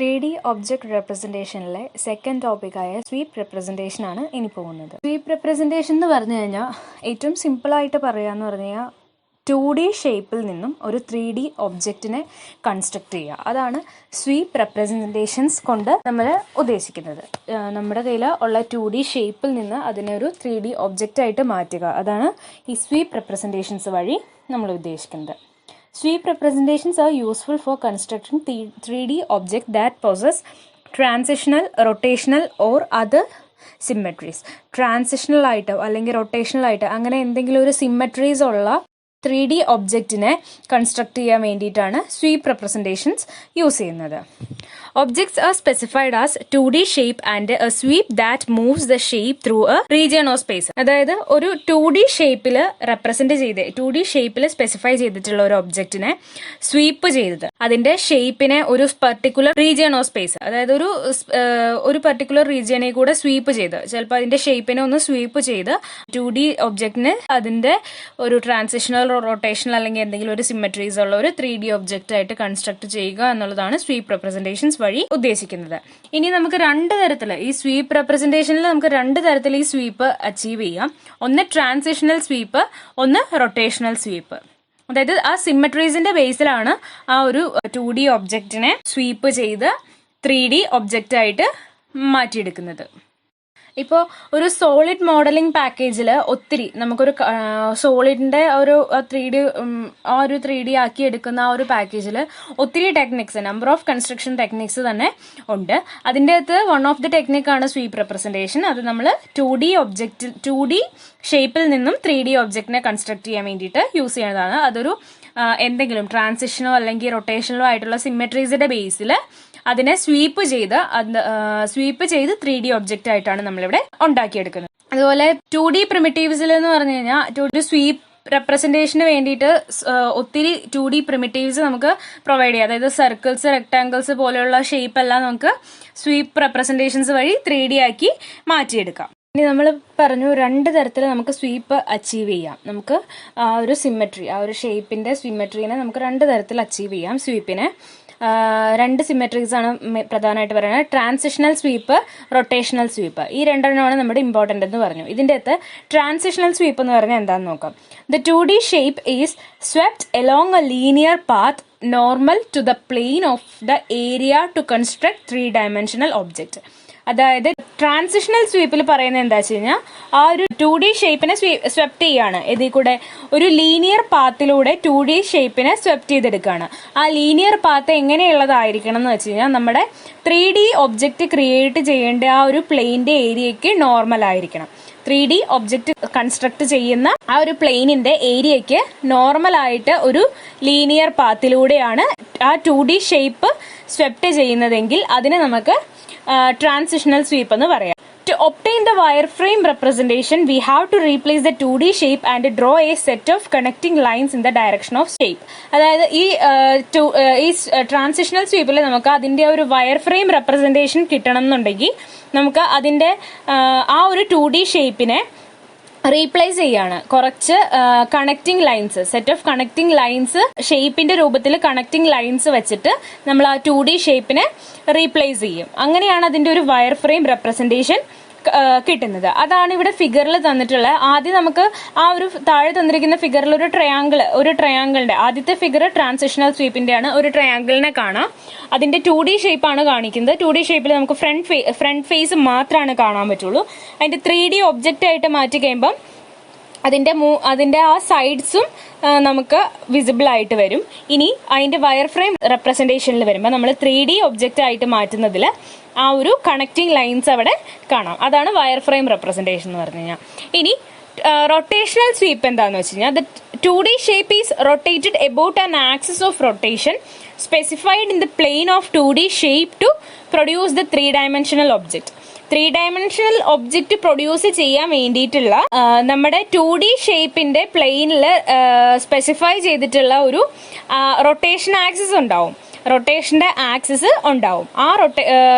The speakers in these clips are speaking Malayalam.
3D ഒബ്ജക്റ്റ് റെപ്രസെൻറ്റേഷനിലെ സെക്കൻഡ് ടോപ്പിക്കായ സ്വീപ്പ് റെപ്രസെൻറ്റേഷൻ ആണ് ഇനി പോകുന്നത്. സ്വീപ്പ് റെപ്രസെൻറ്റേഷൻ എന്ന് പറഞ്ഞു കഴിഞ്ഞാൽ ഏറ്റവും സിമ്പിളായിട്ട് പറയാമെന്ന് പറഞ്ഞു കഴിഞ്ഞാൽ 2D ഷേപ്പിൽ നിന്നും ഒരു 3D ഒബ്ജക്റ്റിനെ കൺസ്ട്രക്ട് ചെയ്യുക. അതാണ് സ്വീപ്പ് റെപ്രസെൻറ്റേഷൻസ് കൊണ്ട് നമ്മൾ ഉദ്ദേശിക്കുന്നത്. നമ്മുടെ കയ്യിൽ ഉള്ള 2D ഷേപ്പിൽ നിന്ന് അതിനെ ഒരു 3D ഒബ്ജക്റ്റായിട്ട് മാറ്റുക. അതാണ് ഈ സ്വീപ്പ് റെപ്രസെൻറ്റേഷൻസ് വഴി നമ്മൾ ഉദ്ദേശിക്കുന്നത്. Sweep representations are useful for constructing 3D objects that possess transitional, rotational or other symmetries. Transitional ആയിട്ട് അല്ലെങ്കിൽ റൊട്ടേഷണൽ ആയിട്ട് അങ്ങനെ എന്തെങ്കിലും ഒരു സിമ്മട്രീസ് ഉള്ള 3D ഒബ്ജക്റ്റിനെ കൺസ്ട്രക്ട് ചെയ്യാൻ വേണ്ടിയിട്ടാണ് സ്വീപ്പ് റെപ്രസെൻറ്റേഷൻസ് യൂസ് ചെയ്യുന്നത്. Objects are specified as 2D shape and a sweep that moves the shape through a region or space. അതായത് ഒരു 2D ഷേപ്പിൽ റെപ്രസെന്റ് ചെയ്ത് 2D ഷേപ്പിൽ സ്പെസിഫൈ ചെയ്തിട്ടുള്ള ഒരു ഒബ്ജക്റ്റിനെ സ്വീപ്പ് ചെയ്തത് അതിന്റെ ഷേപ്പിനെ ഒരു പർട്ടിക്കുലർ റീജിയൻ ഓർ സ്പേസ്, അതായത് ഒരു പർട്ടിക്കുലർ റീജിയനെ കൂടെ സ്വീപ്പ് ചെയ്ത് ചിലപ്പോൾ അതിന്റെ ഷേപ്പിനെ ഒന്ന് സ്വീപ്പ് ചെയ്ത് 2D ഒബ്ജക്റ്റിന് അതിന്റെ ഒരു ട്രാൻസിഷണൽ റൊട്ടേഷണൽ അല്ലെങ്കിൽ എന്തെങ്കിലും ഒരു സിമ്മട്രീസ് ഉള്ള ഒരു 3D ഒബ്ജക്റ്റ് ആയിട്ട് കൺസ്ട്രക്ട് ചെയ്യുക എന്നുള്ളതാണ് സ്വീപ്പ് റെപ്രസെന്റേഷൻസ് വഴി ഉദ്ദേശിക്കുന്നത്. ഇനി നമുക്ക് രണ്ട് തരത്തിൽ ഈ സ്വീപ്പ് റെപ്രസെന്റേഷനിൽ നമുക്ക് രണ്ട് തരത്തിൽ ഈ സ്വീപ്പ് അച്ചീവ് ചെയ്യാം. ഒന്ന് ട്രാൻസിഷണൽ സ്വീപ്പ്, ഒന്ന് റൊട്ടേഷണൽ സ്വീപ്പ്. അതായത് ആ സിമ്മട്രീസിന്റെ ബേസിലാണ് ആ ഒരു 2D ഒബ്ജക്റ്റിനെ സ്വീപ്പ് ചെയ്ത് 3D ഒബ്ജക്റ്റ് ആയിട്ട് മാറ്റിയെടുക്കുന്നത്. ഇപ്പോൾ ഒരു സോളിഡ് മോഡലിംഗ് പാക്കേജിൽ ഒത്തിരി നമുക്കൊരു സോളിഡിന്റെ ഒരു 3D ആക്കി എടുക്കുന്ന ആ ഒരു പാക്കേജിൽ ഒത്തിരി techniques, number of construction techniques തന്നെ ഉണ്ട്. അതിൻ്റെ അകത്ത് വൺ ഓഫ് ദി ടെക്നിക്കാണ് സ്വീപ്പ് റെപ്രസെൻറ്റേഷൻ. അത് നമ്മൾ 2D ഷേപ്പിൽ നിന്നും 3D ഒബ്ജക്റ്റിനെ കൺസ്ട്രക്ട് ചെയ്യാൻ വേണ്ടിയിട്ട് യൂസ് ചെയ്യുന്നതാണ്. അതൊരു എന്തെങ്കിലും ട്രാൻസിഷനോ അല്ലെങ്കിൽ റൊട്ടേഷനോ ആയിട്ടുള്ള സിമ്മട്രീസിന്റെ ബേസിൽ അതിനെ സ്വീപ്പ് ചെയ്ത് 3D ഒബ്ജക്റ്റ് ആയിട്ടാണ് നമ്മളിവിടെ ഉണ്ടാക്കിയെടുക്കുന്നത്. അതുപോലെ 2D പ്രിമിറ്റീവ്സിൽ എന്ന് പറഞ്ഞു കഴിഞ്ഞാൽ ഒരു സ്വീപ്പ് റെപ്രസെന്റേഷന് വേണ്ടിയിട്ട് ഒത്തിരി 2D പ്രിമിറ്റീവ്സ് നമുക്ക് പ്രൊവൈഡ് ചെയ്യാം. അതായത് സർക്കിൾസ്, റെക്ടാങ്കിൾസ് പോലെയുള്ള ഷേപ്പ് എല്ലാം നമുക്ക് സ്വീപ്പ് റെപ്രസെന്റേഷൻസ് വഴി 3D ആക്കി മാറ്റിയെടുക്കാം. ഇനി നമ്മൾ പറഞ്ഞു രണ്ട് തരത്തിൽ നമുക്ക് സ്വീപ്പ് അച്ചീവ് ചെയ്യാം. നമുക്ക് ആ ഒരു സിമ്മട്രി, ആ ഒരു ഷേപ്പിന്റെ സിമ്മട്രീനെ നമുക്ക് രണ്ട് തരത്തിൽ അച്ചീവ് ചെയ്യാം. സ്വീപ്പിനെ രണ്ട് സിമ്മട്രീസ് ആണ് പ്രധാനമായിട്ട് പറയുന്നത്: ട്രാൻസിഷണൽ സ്വീപ്പ്, റൊട്ടേഷണൽ സ്വീപ്പ്. ഈ രണ്ടെണ്ണമാണ് നമ്മുടെ ഇമ്പോർട്ടൻ്റ് എന്ന് പറഞ്ഞു. ഇതിൻ്റെ അകത്ത് ട്രാൻസിഷണൽ സ്വീപ്പ് എന്ന് പറഞ്ഞാൽ എന്താണെന്ന് നോക്കാം. The 2D shape is swept along a linear path normal to the plane of the area to construct 3D object. അതായത് ട്രാൻസിഷണൽ സ്വീപ്പിൽ പറയുന്നത് എന്താ വെച്ച് കഴിഞ്ഞാൽ ആ ഒരു 2D ഷേപ്പിനെ സ്വെപ്റ്റ് ചെയ്യാണ്. ഇതിൽ കൂടെ ഒരു ലീനിയർ പാത്തിലൂടെ 2D ഷേപ്പിനെ സ്വെപ്റ്റ് ചെയ്തെടുക്കുകയാണ്. ആ ലീനിയർ പാത്ത് എങ്ങനെയുള്ളതായിരിക്കണം എന്ന് വെച്ച് കഴിഞ്ഞാൽ നമ്മുടെ 3D ഒബ്ജക്റ്റ് ക്രിയേറ്റ് ചെയ്യേണ്ട ആ ഒരു പ്ലെയിൻ്റെ ഏരിയയ്ക്ക് നോർമൽ ആയിരിക്കണം. 3D ഒബ്ജക്റ്റ് കൺസ്ട്രക്ട് ചെയ്യുന്ന ആ ഒരു പ്ലെയിനിന്റെ ഏരിയയ്ക്ക് നോർമൽ ആയിട്ട് ഒരു ലീനിയർ പാത്തിലൂടെയാണ് ആ 2D ഷേപ്പ് സ്വെപ്റ്റ് ചെയ്യുന്നതെങ്കിൽ അതിനെ നമുക്ക് ട്രാൻസിഷണൽ സ്വീപ്പ് എന്ന് പറയാം. To obtain the wireframe representation, we have to replace the 2D shape and draw a set of connecting lines in the direction of shape. അതായത് ഈ ട്രാൻസിഷണൽ സ്വീപ്പിൽ നമുക്ക് അതിന്റെ ഒരു വയർ ഫ്രെയിം റെപ്രസെന്റേഷൻ കിട്ടണം എന്നുണ്ടെങ്കിൽ നമുക്ക് അതിന്റെ ആ ഒരു 2D ഷേപ്പിനെ റീപ്ലേസ് ചെയ്യാണ്. കുറച്ച് connecting lines, set of connecting lines ഷേപ്പിന്റെ രൂപത്തിൽ കണക്റ്റിംഗ് ലൈൻസ് വെച്ചിട്ട് നമ്മൾ ആ 2D ഷേപ്പിനെ റീപ്ലേസ് ചെയ്യും. അങ്ങനെയാണ് അതിന്റെ ഒരു വയർ ഫ്രെയിം റെപ്രസെന്റേഷൻ കിട്ടുന്നത്. അതാണ് ഇവിടെ ഫിഗറിൽ തന്നിട്ടുള്ളത്. ആദ്യം നമുക്ക് ആ ഒരു താഴെ തന്നിരിക്കുന്ന ഫിഗറിൽ ഒരു ട്രയാങ്കിളിന്റെ ആദ്യത്തെ ഫിഗർ ട്രാൻസിഷണൽ സ്വീപ്പിന്റെ ആണ്. ഒരു ട്രയാങ്കിളിനെ കാണാം. അതിന്റെ 2D ഷേപ്പാണ് കാണിക്കുന്നത്. 2D ഷേപ്പിൽ നമുക്ക് ഫ്രണ്ട് ഫേസ് മാത്രമാണ് കാണാൻ പറ്റുള്ളൂ. അതിന്റെ 3D ഒബ്ജക്റ്റ് ആയിട്ട് മാറ്റി കഴിയുമ്പം അതിന്റെ ആ സൈഡ്സും നമുക്ക് വിസിബിൾ ആയിട്ട് വരും. ഇനി അതിന്റെ വയർ ഫ്രെയിം റെപ്രസെന്റേഷനിൽ വരുമ്പോൾ നമ്മൾ 3D ഒബ്ജക്റ്റ് ആയിട്ട് മാറ്റുന്നതിൽ ആ ഒരു കണക്റ്റിംഗ് ലൈൻസ് അവിടെ കാണാം. അതാണ് വയർ ഫ്രെയിം റെപ്രസെന്റേഷൻ എന്ന് പറഞ്ഞു കഴിഞ്ഞാൽ. ഇനി റൊട്ടേഷണൽ സ്വീപ്പ് എന്താന്ന് വെച്ച് കഴിഞ്ഞാൽ, the 2D shape is rotated about an axis of rotation specified in the plane of 2D shape to produce the 3D object. 3D object produce ചെയ്യാൻ വേണ്ടിയിട്ടുള്ള നമ്മുടെ 2D ഷേപ്പിന്റെ പ്ലെയിനിൽ സ്പെസിഫൈ ചെയ്തിട്ടുള്ള ഒരു റൊട്ടേഷൻ ആക്സിസ് ഉണ്ടാവും. റൊട്ടേഷൻ്റെ ആക്സിസ് ഉണ്ടാവും. ആ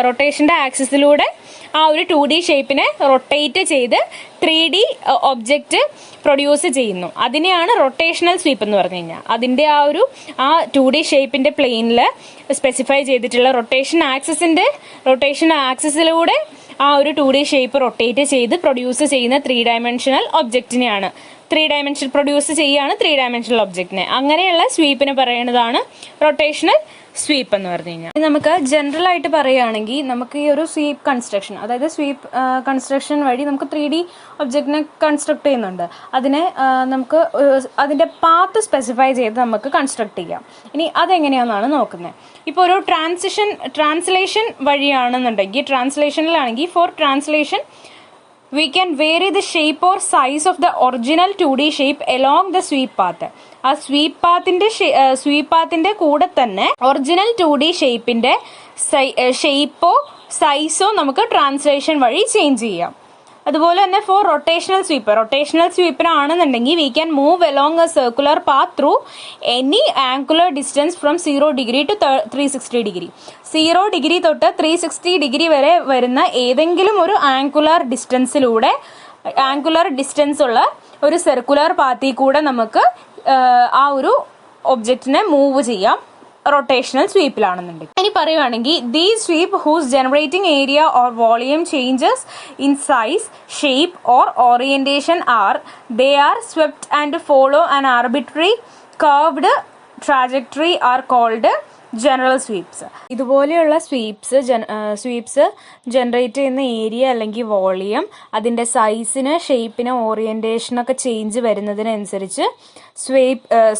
റൊട്ടേഷൻ്റെ ആക്സിസിലൂടെ ആ ഒരു 2D ഷേപ്പിനെ റൊട്ടേറ്റ് ചെയ്ത് 3D ഒബ്ജക്റ്റ് പ്രൊഡ്യൂസ് ചെയ്യുന്നു. അതിനെയാണ് റൊട്ടേഷണൽ സ്വീപ്പ് എന്ന് പറഞ്ഞു കഴിഞ്ഞാൽ. അതിൻ്റെ ആ 2D ഷേപ്പിൻ്റെ പ്ലെയിനിൽ സ്പെസിഫൈ ചെയ്തിട്ടുള്ള റൊട്ടേഷൻ ആക്സിസിലൂടെ ആ ഒരു 2D ഷേപ്പ് റൊട്ടേറ്റ് ചെയ്ത് പ്രൊഡ്യൂസ് ചെയ്യുന്ന 3 ഡയമെൻഷണൽ ഒബ്ജക്റ്റിനെയാണ് 3 ഡയമെൻഷൻ പ്രൊഡ്യൂസ് ചെയ്യുകയാണ് 3 ഡയമെൻഷണൽ ഒബ്ജക്റ്റിനെ. അങ്ങനെയുള്ള സ്വീപ്പിനെ പറയുന്നതാണ് റൊട്ടേഷണൽ സ്വീപ്പ് എന്ന് പറഞ്ഞു കഴിഞ്ഞാൽ. നമുക്ക് ജനറൽ ആയിട്ട് പറയുകയാണെങ്കിൽ നമുക്ക് ഈ ഒരു സ്വീപ്പ് കൺസ്ട്രക്ഷൻ, അതായത് സ്വീപ്പ് കൺസ്ട്രക്ഷൻ വഴി നമുക്ക് 3D ഒബ്ജക്റ്റിനെ കൺസ്ട്രക്ട് ചെയ്യുന്നുണ്ട്. അതിനെ നമുക്ക് അതിൻ്റെ പാത്ത് സ്പെസിഫൈ ചെയ്ത് നമുക്ക് കൺസ്ട്രക്ട് ചെയ്യാം. ഇനി അതെങ്ങനെയാണെന്നാണ് നോക്കുന്നത്. ഇപ്പോൾ ഒരു ട്രാൻസ്ലേഷൻ വഴിയാണെന്നുണ്ടെങ്കിൽ, ട്രാൻസ്ലേഷനിലാണെങ്കിൽ for translation we can vary the shape or size of the original 2D shape along the sweep path. ആ സ്വീപ്പ് പാത്തിന്റെ കൂടെ തന്നെ ഒറിജിനൽ 2D ഷേപ്പിന്റെ ഷേപ്പോ സൈസോ നമുക്ക് ട്രാൻസ്ലേഷൻ വഴി ചേഞ്ച് ചെയ്യാം. അതുപോലെ തന്നെ ഫോർ റൊട്ടേഷണൽ സ്വീപ്പിനാണെന്നുണ്ടെങ്കിൽ we can move along a circular path through any angular distance from 0 degree to 360 degree. 0 degree തൊട്ട് 360 ഡിഗ്രി വരെ വരുന്ന ഏതെങ്കിലും ഒരു ആംഗുലർ ഡിസ്റ്റൻസ് ഉള്ള ഒരു സർക്കുലർ പാത്തിൽ കൂടെ നമുക്ക് ആ ഒരു ഒബ്ജക്റ്റിനെ മൂവ് ചെയ്യാം റൊട്ടേഷണൽ സ്വീപ്പിലാണെന്നുണ്ടെങ്കിൽ. ഇനി പറയുകയാണെങ്കിൽ the sweep whose generating area or volume changes in size, shape or orientation they are swept and follow an arbitrary curved trajectory are called general sweeps. ഇതുപോലെയുള്ള സ്വീപ്സ് ജനറേറ്റ് ചെയ്യുന്ന ഏരിയ അല്ലെങ്കിൽ വോളിയം, അതിൻ്റെ സൈസിന്, ഷേപ്പിന്, ഓറിയന്റേഷനൊക്കെ ചേഞ്ച് വരുന്നതിനനുസരിച്ച്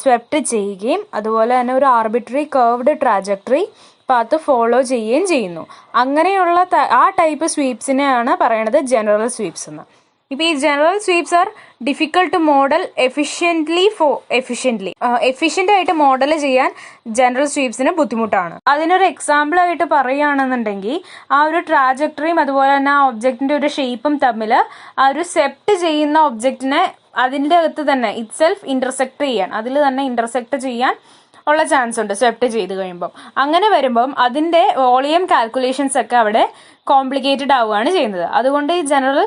സ്വെപ്റ്റ് ചെയ്യുകയും അതുപോലെ തന്നെ ഒരു arbitrary curved trajectory path follow ചെയ്യുകയും ചെയ്യുന്നു. അങ്ങനെയുള്ള ആ ടൈപ്പ് സ്വീപ്സിനെയാണ് പറയണത് ജനറൽ സ്വീപ്സ് എന്ന്. ഇപ്പോൾ ഈ general sweeps R difficult two model efficient ആയിട്ട് മോഡൽ ചെയ്യാൻ ജനറൽ സ്വീപ്സിന് ബുദ്ധിമുട്ടാണ്. അതിനൊരു എക്സാമ്പിൾ ആയിട്ട് പറയുകയാണെന്നുണ്ടെങ്കിൽ ആ ഒരു ട്രാജക്ടറിയും അതുപോലെ തന്നെ ആ ഒബ്ജക്റ്റിന്റെ ഒരു ഷേപ്പും തമ്മിൽ ആ ഒരു സെപ്റ്റ് ചെയ്യുന്ന ഒബ്ജക്റ്റിനെ അതിൻ്റെ അകത്ത് തന്നെ ഇറ്റ്സെൽഫ് ഇന്റർസെക്ട് ചെയ്യാൻ ഉള്ള ചാൻസ് ഉണ്ട് സ്വെപ്റ്റ് ചെയ്ത് കഴിയുമ്പം. അങ്ങനെ വരുമ്പം അതിൻ്റെ വോളിയം കാൽക്കുലേഷൻസ് ഒക്കെ അവിടെ കോംപ്ലിക്കേറ്റഡ് ആവുകയാണ് ചെയ്യുന്നത്. അതുകൊണ്ട് ഈ ജനറൽ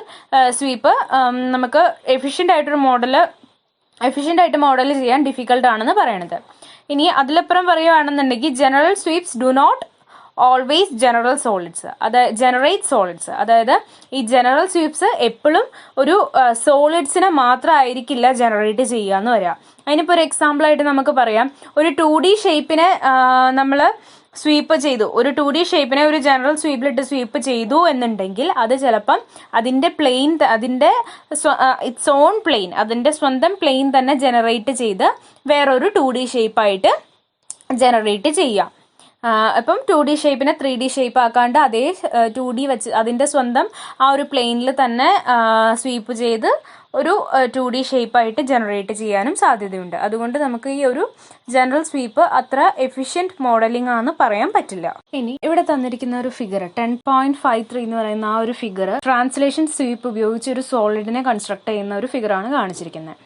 സ്വീപ്പ് നമുക്ക് എഫിഷ്യൻ്റ് ആയിട്ട് മോഡൽ ചെയ്യാൻ ഡിഫിക്കൽട്ട് ആണെന്ന് പറയണത്. ഇനി അതിലപ്പുറം പറയുകയാണെന്നുണ്ടെങ്കിൽ general sweeps do not always generate solids. അതായത് ഈ ജനറൽ സ്വീപ്സ് എപ്പോഴും ഒരു സോളിഡ്സിനെ മാത്രമായിരിക്കില്ല ജനറേറ്റ് ചെയ്യുക എന്ന് വരിക. അതിനിപ്പോൾ ഒരു എക്സാമ്പിൾ ആയിട്ട് നമുക്ക് പറയാം, ഒരു 2D ഷേപ്പിനെ നമ്മൾ സ്വീപ്പ് ചെയ്തു, ഒരു 2D ഷേപ്പിനെ ഒരു ജനറൽ സ്വീപ്പിലിട്ട് സ്വീപ്പ് ചെയ്തു എന്നുണ്ടെങ്കിൽ അത് ചിലപ്പം അതിൻ്റെ ഇറ്റ്സ് ഓൺ പ്ലെയിൻ, അതിൻ്റെ സ്വന്തം പ്ലെയിൻ തന്നെ ജനറേറ്റ് ചെയ്ത് വേറൊരു 2D ഷേപ്പായിട്ട് ജനറേറ്റ് ചെയ്യാം. അപ്പം 2D ഷേപ്പിനെ 3D ഷേപ്പ് ആക്കാണ്ട് അതേ 2D വെച്ച് അതിൻ്റെ സ്വന്തം ആ ഒരു പ്ലെയിനിൽ തന്നെ സ്വീപ്പ് ചെയ്ത് ഒരു 2D ഷേപ്പായിട്ട് ജനറേറ്റ് ചെയ്യാനും സാധ്യതയുണ്ട്. അതുകൊണ്ട് നമുക്ക് ഈ ഒരു ജനറൽ സ്വീപ്പ് അത്ര എഫിഷ്യൻറ്റ് മോഡലിംഗ് ആണെന്ന് പറയാൻ പറ്റില്ല. ഇനി ഇവിടെ തന്നിരിക്കുന്ന ഒരു ഫിഗർ 10.53 എന്ന് പറയുന്ന ആ ഒരു ഫിഗർ ട്രാൻസ്ലേഷൻ സ്വീപ്പ് ഉപയോഗിച്ച് ഒരു സോളിഡിനെ കൺസ്ട്രക്ട് ചെയ്യുന്ന ഒരു ഫിഗറാണ് കാണിച്ചിരിക്കുന്നത്.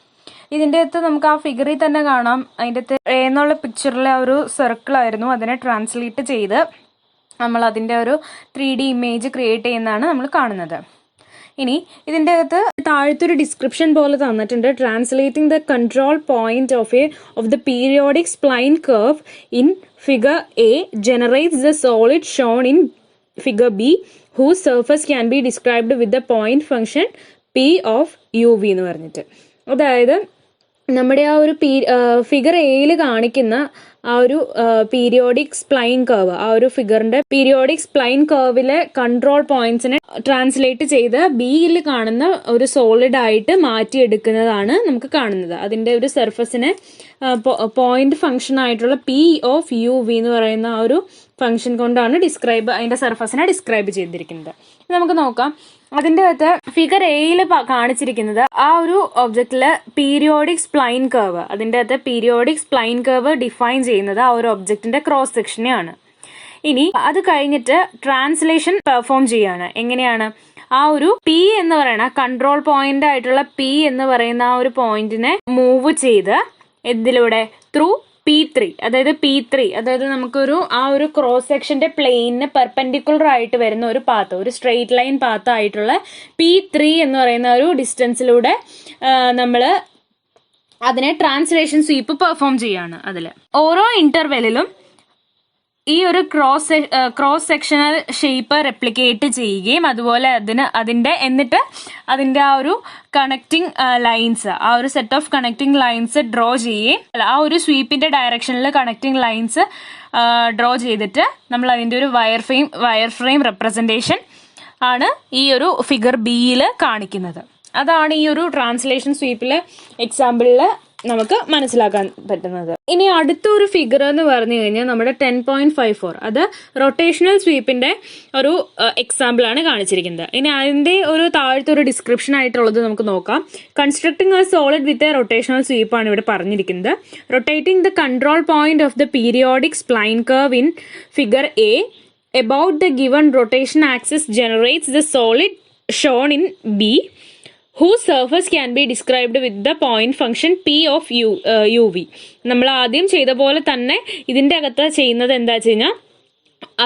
ഇതിൻ്റെ അകത്ത് നമുക്ക് ആ ഫിഗറിൽ തന്നെ കാണാം, അതിൻ്റെ അകത്ത് എ എന്നുള്ള പിക്ചറിലെ ഒരു സർക്കിൾ ആയിരുന്നു, അതിനെ ട്രാൻസ്ലേറ്റ് ചെയ്ത് നമ്മൾ അതിൻ്റെ ഒരു 3D ഇമേജ് ക്രിയേറ്റ് ചെയ്യുന്നതാണ് നമ്മൾ കാണുന്നത്. ഇനി ഇതിൻ്റെ അകത്ത് താഴത്തൊരു ഡിസ്ക്രിപ്ഷൻ പോലെ തന്നിട്ടുണ്ട്. Translating the control point of the periodic spline curve in figure A generates the solid shown in figure B whose surface can be described with the point function P of U V എന്ന് പറഞ്ഞിട്ട്. അതായത് നമ്മുടെ ആ ഒരു ഫിഗർ എയിൽ കാണിക്കുന്ന ആ ഒരു പീരിയോഡിക് സ്പ്ലൈൻ കർവ്, ആ ഒരു ഫിഗറിന്റെ പീരിയോഡിക് സ്പ്ലൈൻ കർവിലെ കൺട്രോൾ പോയിന്റ്സിനെ ട്രാൻസ്ലേറ്റ് ചെയ്ത് ബിയിൽ കാണുന്ന ഒരു സോളിഡ് ആയിട്ട് മാറ്റിയെടുക്കുന്നതാണ് നമുക്ക് കാണുന്നത്. അതിന്റെ ഒരു സർഫസിനെ പോയിന്റ് ഫംഗ്ഷൻ ആയിട്ടുള്ള പി ഓഫ് യു വി എന്ന് പറയുന്ന ആ ഒരു ഫംഗ്ഷൻ കൊണ്ടാണ് അതിന്റെ സർഫസിനെ ഡിസ്ക്രൈബ് ചെയ്തിരിക്കുന്നത്. നമുക്ക് നോക്കാം. അതിൻ്റെ അകത്ത് ഫിഗർ എയിൽ കാണിച്ചിരിക്കുന്നത് ആ ഒരു ഒബ്ജക്റ്റില് പീരിയോഡിക് സ്പ്ലൈൻ കർവ്, അതിൻ്റെ അകത്ത് പീരിയോഡിക് സ്പ്ലൈൻ കർവ് ഡിഫൈൻ ചെയ്യുന്നത് ആ ഒരു ഒബ്ജക്റ്റിന്റെ ക്രോസ് സെക്ഷനെയാണ്. ഇനി അത് കഴിഞ്ഞിട്ട് ട്രാൻസ്ലേഷൻ പെർഫോം ചെയ്യാണ്. എങ്ങനെയാണ്? ആ ഒരു പി എന്ന് പറയുന്ന കൺട്രോൾ പോയിന്റ് ആയിട്ടുള്ള പി എന്ന് പറയുന്ന ആ ഒരു പോയിന്റിനെ മൂവ് ചെയ്ത് ഇതിലൂടെ ത്രൂ P3, അതായത് നമുക്കൊരു ആ ഒരു ക്രോസ് സെക്ഷന്റെ പ്ലെയിനിന് പെർപെൻഡിക്കുലർ ആയിട്ട് വരുന്ന ഒരു പാത്ത്, ഒരു സ്ട്രെയിറ്റ് ലൈൻ പാത്ത് ആയിട്ടുള്ള P3 എന്ന് പറയുന്ന ഒരു ഡിസ്റ്റൻസിലൂടെ നമ്മൾ അതിനെ ട്രാൻസ്ലേഷൻ സ്വീപ്പ് പെർഫോം ചെയ്യാണ്. അതിൽ ഓരോ ഇന്റർവെല്ലിലും ഈ ഒരു ക്രോസ് സെക്ഷണൽ ഷേപ്പ് റെപ്ലിക്കേറ്റ് ചെയ്യുകയും അതുപോലെ എന്നിട്ട് അതിന്റെ ആ ഒരു കണക്റ്റിംഗ് ലൈൻസ്, ആ ഒരു set of connecting lines draw ചെയ്യുകയും ആ ഒരു സ്വീപ്പിന്റെ ഡയറക്ഷനിൽ കണക്റ്റിംഗ് ലൈൻസ് ഡ്രോ ചെയ്തിട്ട് നമ്മൾ അതിന്റെ ഒരു വയർ ഫ്രെയിം റെപ്രസെന്റേഷൻ ആണ് ഈ ഒരു ഫിഗർ ബിയിൽ കാണിക്കുന്നത്. അതാണ് ഈ ഒരു ട്രാൻസ്ലേഷൻ സ്വീപ്പിലെ എക്സാമ്പിളിൽ നമുക്ക് മനസ്സിലാക്കാൻ പറ്റുന്നത്. ഇനി അടുത്തൊരു ഫിഗർ എന്ന് പറഞ്ഞു കഴിഞ്ഞാൽ നമ്മുടെ 10.54, അത് റൊട്ടേഷണൽ സ്വീപ്പിന്റെ ഒരു എക്സാമ്പിൾ ആണ് കാണിച്ചിരിക്കുന്നത്. ഇനി അതിന്റെ ഒരു താഴത്തെ ഒരു ഡിസ്ക്രിപ്ഷൻ ആയിട്ടുള്ളത് നമുക്ക് നോക്കാം. Constructing A solid with a rotational sweep ആണ് ഇവിടെ പറഞ്ഞിരിക്കുന്നത്. Rotating the control point of the periodic spline curve in figure A about the given rotation axis generates the solid shown in B, whose surface can be described with the point function P of uv. നമ്മൾ ആദ്യം ചെയ്ത പോലെ തന്നെ ഇതിന്റെ അകത്ത് ചെയ്യുന്നത് എന്താ വെച്ച് കഴിഞ്ഞാൽ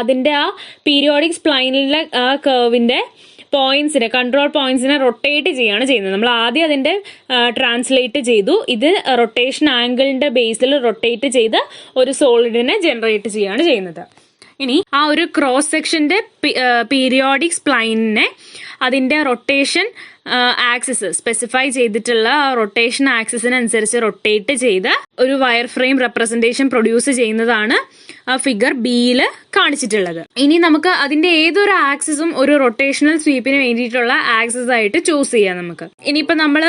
അതിന്റെ ആ പീരിയോഡിക് സ്പ്ലൈനിലെ ആ കർവിന്റെ പോയിന്റ്സിനെ, കൺട്രോൾ പോയിന്റ്സിനെ റൊട്ടേറ്റ് ചെയ്യാണ് ചെയ്യുന്നത്. നമ്മൾ ആദ്യം അതിന്റെ ട്രാൻസ്ലേറ്റ് ചെയ്തു. ഇത് റൊട്ടേഷൻ ആംഗിളിന്റെ ബേസിൽ റൊട്ടേറ്റ് ചെയ്ത് ഒരു സോളിഡിനെ ജനറേറ്റ് ചെയ്യാണ് ചെയ്യുന്നത്. ഇനി ആ ഒരു ക്രോസ് സെക്ഷന്റെ പീരിയോഡിക് സ്പ്ലൈനിനെ അതിന്റെ റൊട്ടേഷൻ ആക്സിസ് സ്പെസിഫൈ ചെയ്തിട്ടുള്ള റൊട്ടേഷൻ ആക്സിസിനനുസരിച്ച് റൊട്ടേറ്റ് ചെയ്ത് ഒരു വയർ ഫ്രെയിം റെപ്രസെന്റേഷൻ പ്രൊഡ്യൂസ് ചെയ്യുന്നതാണ് ഫിഗർ ബിയിൽ കാണിച്ചിട്ടുള്ളത്. ഇനി നമുക്ക് അതിന്റെ ഏതൊരു ആക്സിസും ഒരു റൊട്ടേഷണൽ സ്വീപ്പിന് വേണ്ടിയിട്ടുള്ള ആക്സിസ് ആയിട്ട് ചൂസ് ചെയ്യാം നമുക്ക്. ഇനിയിപ്പോ നമ്മൾ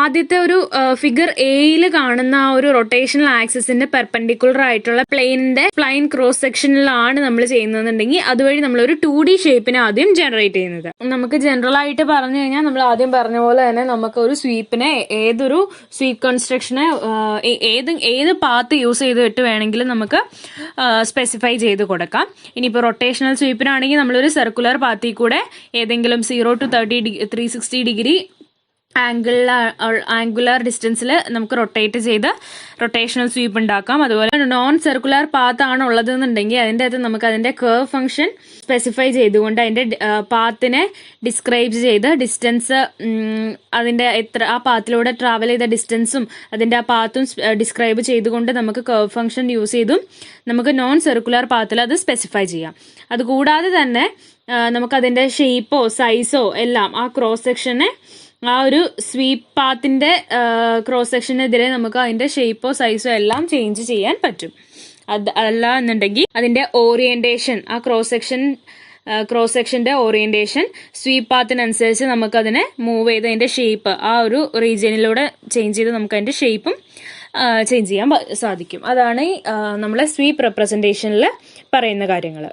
ആദ്യത്തെ ഒരു ഫിഗർ എയിൽ കാണുന്ന ആ ഒരു റൊട്ടേഷണൽ ആക്സിസിന്റെ പെർപെൻഡിക്കുലർ ആയിട്ടുള്ള പ്ലെയിൻ ക്രോസ് സെക്ഷനിലാണ് നമ്മൾ ചെയ്യുന്നതെന്നുണ്ടെങ്കിൽ അതുവഴി നമ്മൾ ഒരു 2D ഷേപ്പിനെ ആദ്യം ജനറേറ്റ് ചെയ്യുന്നത്. നമുക്ക് ജനറൽ ആയിട്ട് പറഞ്ഞു കഴിഞ്ഞാൽ നമ്മൾ ആദ്യം പറഞ്ഞ പോലെ തന്നെ നമുക്ക് ഒരു സ്വീപ്പിനെ, ഏതൊരു സ്വീപ്പ് കൺസ്ട്രക്ഷനെ ഏത് പാത്ത് യൂസ് ചെയ്തിട്ട് വേണമെങ്കിലും നമുക്ക് സ്പെസിഫൈ ചെയ്ത് കൊടുക്കാം. ഇനിയിപ്പോൾ റൊട്ടേഷണൽ സ്വീപ്പിനാണെങ്കിൽ നമ്മളൊരു സർക്കുലർ പാത്തിൽ കൂടെ ഏതെങ്കിലും 0 to 360 ഡിഗ്രി ആംഗുലർ ഡിസ്റ്റൻസിൽ നമുക്ക് റൊട്ടേറ്റ് ചെയ്ത് റൊട്ടേഷണൽ സ്വീപ്പ് ഉണ്ടാക്കാം. അതുപോലെ നോൺ സർക്കുലർ പാത്ത് ആണ് ഉള്ളതെന്നുണ്ടെങ്കിൽ അതിൻ്റെ അകത്ത് നമുക്ക് അതിന്റെ കർവ് ഫംഗ്ഷൻ സ്പെസിഫൈ ചെയ്തുകൊണ്ട് അതിന്റെ പാത്തിനെ ഡിസ്ക്രൈബ് ചെയ്ത് ഡിസ്റ്റൻസ്, അതിന്റെ ആ പാത്തിലൂടെ ട്രാവൽ ചെയ്ത ഡിസ്റ്റൻസും അതിന്റെ ആ പാത്തും ഡിസ്ക്രൈബ് ചെയ്തുകൊണ്ട് നമുക്ക് കർവ് ഫംഗ്ഷൻ യൂസ് ചെയ്തും നമുക്ക് നോൺ സർക്കുലർ പാത്തിൽ അത് സ്പെസിഫൈ ചെയ്യാം. അതുകൂടാതെ തന്നെ നമുക്ക് അതിന്റെ ഷേപ്പോ സൈസോ എല്ലാം ആ ക്രോസ് സെക്ഷനെ, ആ ഒരു സ്വീപ്പ് പാത്തിന്റെ ക്രോസ് സെക്ഷനെതിരെ നമുക്ക് അതിന്റെ ഷേപ്പോ സൈസോ എല്ലാം ചേഞ്ച് ചെയ്യാൻ പറ്റും. അല്ല എന്നുണ്ടെങ്കിൽ അതിന്റെ ഓറിയന്റേഷൻ, ആ ക്രോസ് സെക്ഷന്റെ ഓറിയന്റേഷൻ സ്വീപ്പ് പാത്തിനനുസരിച്ച് നമുക്ക് അതിനെ മൂവ് ചെയ്ത് അതിന്റെ ഷേപ്പ് ആ ഒരു റീജിയനിലൂടെ ചേഞ്ച് ചെയ്ത് നമുക്ക് അതിന്റെ ഷേപ്പും ചേഞ്ച് ചെയ്യാൻ സാധിക്കും. അതാണ് നമ്മളെ സ്വീപ്പ് റെപ്രസെന്റേഷനിൽ പറയുന്ന കാര്യങ്ങൾ.